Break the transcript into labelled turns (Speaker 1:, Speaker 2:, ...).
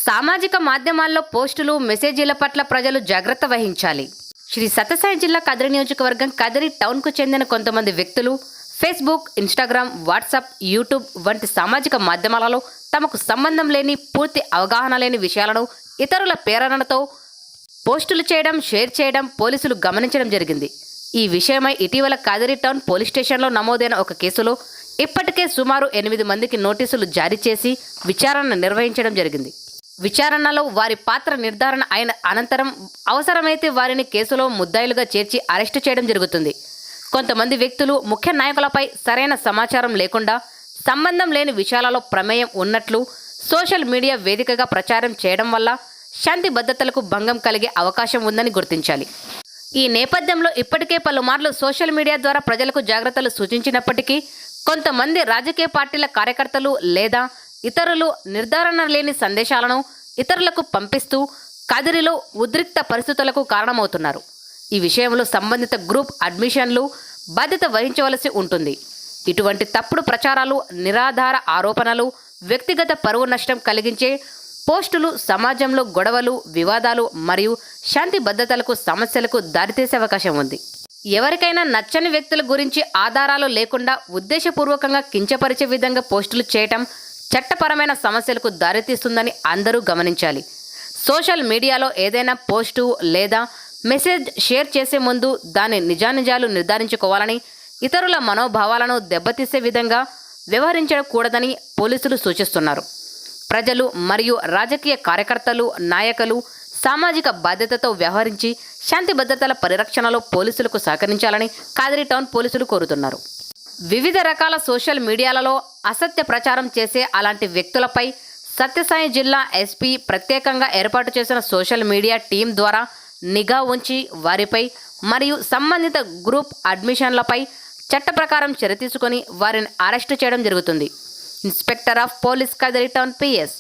Speaker 1: సామాజిక మాధ్యమాల్లో పోస్టులు, మెసేజీల పట్ల ప్రజలు జాగ్రత్త వహించాలి. శ్రీ సత్యసాయి జిల్లా కదిరి నియోజకవర్గం కదిరి టౌన్కు చెందిన కొంతమంది వ్యక్తులు ఫేస్బుక్, ఇన్స్టాగ్రామ్, వాట్సాప్, యూట్యూబ్ వంటి సామాజిక మాధ్యమాలలో తమకు సంబంధం లేని, పూర్తి అవగాహన లేని విషయాలను ఇతరుల ప్రేరణతో పోస్టులు చేయడం, షేర్ చేయడం పోలీసులు గమనించడం జరిగింది. ఈ విషయమై ఇటీవల కదిరి టౌన్ పోలీస్ స్టేషన్లో నమోదైన ఒక కేసులో ఇప్పటికే సుమారు 8 మందికి నోటీసులు జారీ చేసి విచారణ నిర్వహించడం జరిగింది. విచారణలో వారి పాత్ర నిర్ధారణ అయిన అనంతరం అవసరమైతే వారిని కేసులో ముద్దాయిలుగా చేర్చి అరెస్టు చేయడం జరుగుతుంది. కొంతమంది వ్యక్తులు ముఖ్య నాయకులపై సరైన సమాచారం లేకుండా, సంబంధం లేని విషయాలలో ప్రమేయం ఉన్నట్లు సోషల్ మీడియా వేదికగా ప్రచారం చేయడం వల్ల శాంతి భద్రతలకు భంగం కలిగే అవకాశం ఉందని గుర్తించాలి. ఈ నేపథ్యంలో ఇప్పటికే పలుమార్లు సోషల్ మీడియా ద్వారా ప్రజలకు జాగ్రత్తలు సూచించినప్పటికీ కొంతమంది రాజకీయ పార్టీల కార్యకర్తలు లేదా ఇతరులు నిర్ధారణ లేని సందేశాలను ఇతరులకు పంపిస్తూ కదిరిలో ఉద్రిక్త పరిస్థితులకు కారణమవుతున్నారు. ఈ విషయంలో సంబంధిత గ్రూప్ అడ్మిషన్లు బాధ్యత వహించవలసి ఉంటుంది. ఇటువంటి తప్పుడు ప్రచారాలు, నిరాధార ఆరోపణలు, వ్యక్తిగత పరువు నష్టం కలిగించే పోస్టులు సమాజంలో గొడవలు, వివాదాలు మరియు శాంతి భద్రతలకు సమస్యలకు దారితీసే అవకాశం ఉంది. ఎవరికైనా నచ్చని వ్యక్తుల గురించి ఆధారాలు లేకుండా ఉద్దేశపూర్వకంగా కించపరిచే విధంగా పోస్టులు చేయటం చట్టపరమైన సమస్యలకు దారితీస్తుందని అందరూ గమనించాలి. సోషల్ మీడియాలో ఏదైనా పోస్టు లేదా మెసేజ్ షేర్ చేసే ముందు దాని నిజానిజాలు నిర్ధారించుకోవాలని, ఇతరుల మనోభావాలను దెబ్బతీసే విధంగా వ్యవహరించకూడదని పోలీసులు సూచిస్తున్నారు. ప్రజలు మరియు రాజకీయ కార్యకర్తలు, నాయకులు సామాజిక బాధ్యతతో వ్యవహరించి శాంతి భద్రతల పరిరక్షణలో పోలీసులకు సహకరించాలని కదిరి టౌన్ పోలీసులు కోరుతున్నారు. వివిధ రకాల సోషల్ మీడియాలలో అసత్య ప్రచారం చేసే అలాంటి వ్యక్తులపై సత్యసాయి జిల్లా ఎస్పీ ప్రత్యేకంగా ఏర్పాటు చేసిన సోషల్ మీడియా టీం ద్వారా నిఘా ఉంచి వారిపై మరియు సంబంధిత గ్రూప్ అడ్మిషన్లపై చట్ట ప్రకారం చర్య తీసుకొని వారిని అరెస్టు చేయడం జరుగుతుంది. Inspector of police Kadiri town PS